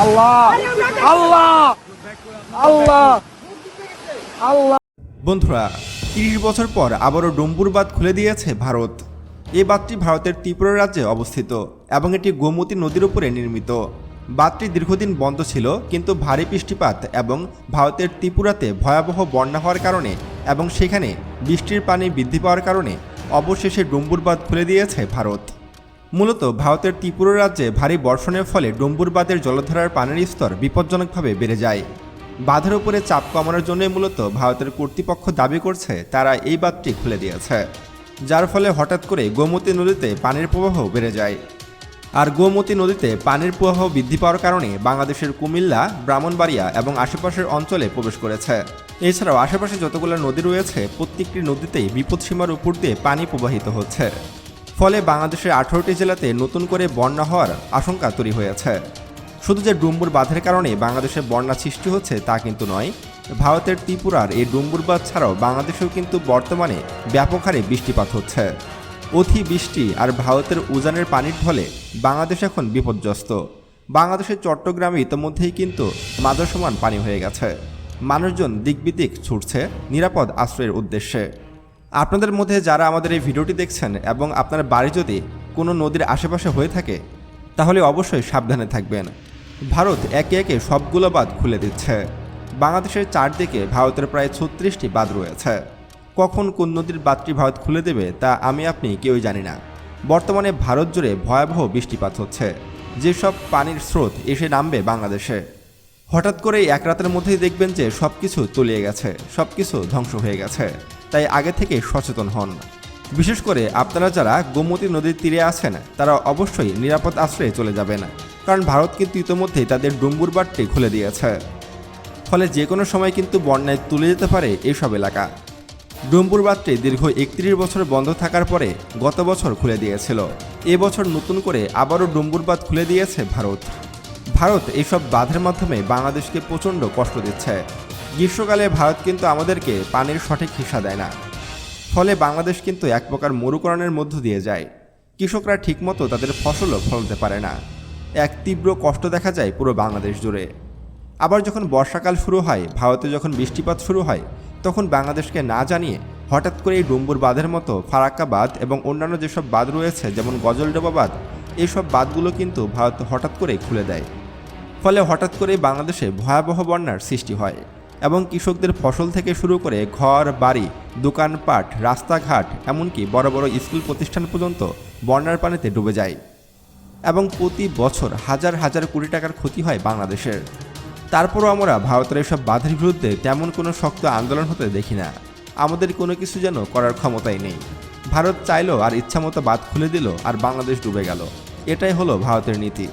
আল্লাহ আল্লাহ আল্লাহ আল্লাহ। বন্ধুরা, ৩০ বছর পর আবারও ডুম্বুর বাঁধ খুলে দিয়েছে ভারত। এই বাঁধটি ভারতের ত্রিপুরা রাজ্যে অবস্থিত এবং এটি গোমতী নদীর উপরে নির্মিত। বাঁধটি দীর্ঘদিন বন্ধ ছিল, কিন্তু ভারী বৃষ্টিপাত এবং ভারতের ত্রিপুরাতে ভয়াবহ বন্যা হওয়ার কারণে এবং সেখানে বৃষ্টির পানি বৃদ্ধি পাওয়ার কারণে অবশেষে ডুম্বুর বাঁধ খুলে দিয়েছে ভারত। মূলত ভারতের ত্রিপুরা রাজ্যে ভারী বর্ষণের ফলে ডুম্বুর বাঁধের জলধারার পানির স্তর বিপজ্জনকভাবে বেড়ে যায়। বাঁধের উপরে চাপ কমানোর জন্যই মূলত ভারতের কর্তৃপক্ষ দাবি করছে তারা এই বাঁধটি খুলে দিয়েছে, যার ফলে হঠাৎ করে গোমতী নদীতে পানির প্রবাহ বেড়ে যায়। আর গোমতী নদীতে পানির প্রবাহ বৃদ্ধি পাওয়ার কারণে বাংলাদেশের কুমিল্লা, ব্রাহ্মণবাড়িয়া এবং আশেপাশের অঞ্চলে প্রবেশ করেছে। এছাড়াও আশেপাশে যতগুলো নদী রয়েছে প্রত্যেকটি নদীতেই বিপদসীমার উপর দিয়ে পানি প্রবাহিত হচ্ছে। ফলে বাংলাদেশের 18টি জেলাতে নতুন করে বন্যা হওয়ার আশঙ্কা তৈরি হয়েছে। শুধু যে ডুম্বুর বাঁধের কারণে বাংলাদেশে বন্যা সৃষ্টি হচ্ছে তা কিন্তু নয়, ভারতের ত্রিপুরার এই ডুম্বুর বাঁধ ছাড়াও বাংলাদেশেও কিন্তু বর্তমানে ব্যাপক হারে বৃষ্টিপাত হচ্ছে। অতি বৃষ্টি আর ভারতের উজানের পানির ফলে বাংলাদেশ এখন বিপর্যস্ত। বাংলাদেশের চট্টগ্রামে ইতিমধ্যেই কিন্তু মাঝার সমান পানি হয়ে গেছে। মানুষজন দিকবিদিক ছুটছে নিরাপদ আশ্রয়ের উদ্দেশ্যে। আপনাদের মধ্যে যারা আমাদের এই ভিডিওটি দেখছেন এবং আপনার বাড়ি যদি কোনো নদীর আশেপাশে হয়ে থাকে তাহলে অবশ্যই সাবধানে থাকবেন। ভারত একে একে সবগুলো বাঁধ খুলে দিচ্ছে। বাংলাদেশের চারদিকে ভারতের প্রায় 36টি বাঁধ রয়েছে। কখন কোন নদীর বাঁধটি ভারত খুলে দেবে তা আমি আপনি কেউই জানি না। বর্তমানে ভারত জুড়ে ভয়াবহ বৃষ্টিপাত হচ্ছে, যেসব পানির স্রোত এসে নামবে বাংলাদেশে। হঠাৎ করে এক রাতের মধ্যেই দেখবেন যে সব কিছু তলিয়ে গেছে, সব কিছু ধ্বংস হয়ে গেছে। তাই আগে থেকে সচেতন হন। বিশেষ করে আপনারা যারা গোমতী নদীর তীরে আছেন তারা অবশ্যই নিরাপদ আশ্রয়ে চলে যাবেন, কারণ ভারত কিন্তু ইতিমধ্যেই তাদের ডুম্বুর বাঁধটি খুলে দিয়েছে। ফলে যে কোনো সময় কিন্তু বন্যায় তুলে যেতে পারে এইসব এলাকা। ডুম্বুর বাঁধটি দীর্ঘ 31 বছর বন্ধ থাকার পরে গত বছর খুলে দিয়েছিল। এবছর নতুন করে আবারও ডুম্বুর বাঁধ খুলে দিয়েছে ভারত। ভারত এইসব বাঁধের মাধ্যমে বাংলাদেশকে প্রচণ্ড কষ্ট দিচ্ছে। গ্রীষ্মকালে ভারত কিন্তু আমাদেরকে পানির সঠিক হিসা দেয় না। ফলে বাংলাদেশ কিন্তু এক প্রকার মরুকরণের মধ্য দিয়ে যায়। কৃষকরা ঠিকমতো তাদের ফসলও ফলাতে পারে না। এক তীব্র কষ্ট দেখা যায় পুরো বাংলাদেশ জুড়ে। আবার যখন বর্ষাকাল শুরু হয়, ভারতে যখন বৃষ্টিপাত শুরু হয়, তখন বাংলাদেশকে না জানিয়ে হঠাৎ করে এই ডুম্বুর বাঁধের মতো ফারাক্কা বাঁধ এবং অন্যান্য যেসব বাঁধ রয়েছে যেমন গজলডোবা বাঁধ, এইসব বাঁধগুলো কিন্তু ভারত হঠাৎ করে খুলে দেয়। ফলে হঠাৎ করে বাংলাদেশে ভয়াবহ বন্যার সৃষ্টি হয় এবং কৃষকদের ফসল থেকে শুরু করে ঘর বাড়ি, দোকানপাট, রাস্তাঘাট, এমনকি বড় বড় স্কুল প্রতিষ্ঠান পর্যন্ত বন্যার পানিতে ডুবে যায়। এবং প্রতি বছর হাজার হাজার কোটি টাকার ক্ষতি হয় বাংলাদেশের। তারপরও আমরা ভারতের এসব বাঁধের বিরুদ্ধে তেমন কোনো শক্ত আন্দোলন হতে দেখি না। আমাদের কোনো কিছু যেন করার ক্ষমতাই নেই। ভারত চাইলো আর ইচ্ছামতো বাঁধ খুলে দিল আর বাংলাদেশ ডুবে গেল। এটাই হলো ভারতের নীতি।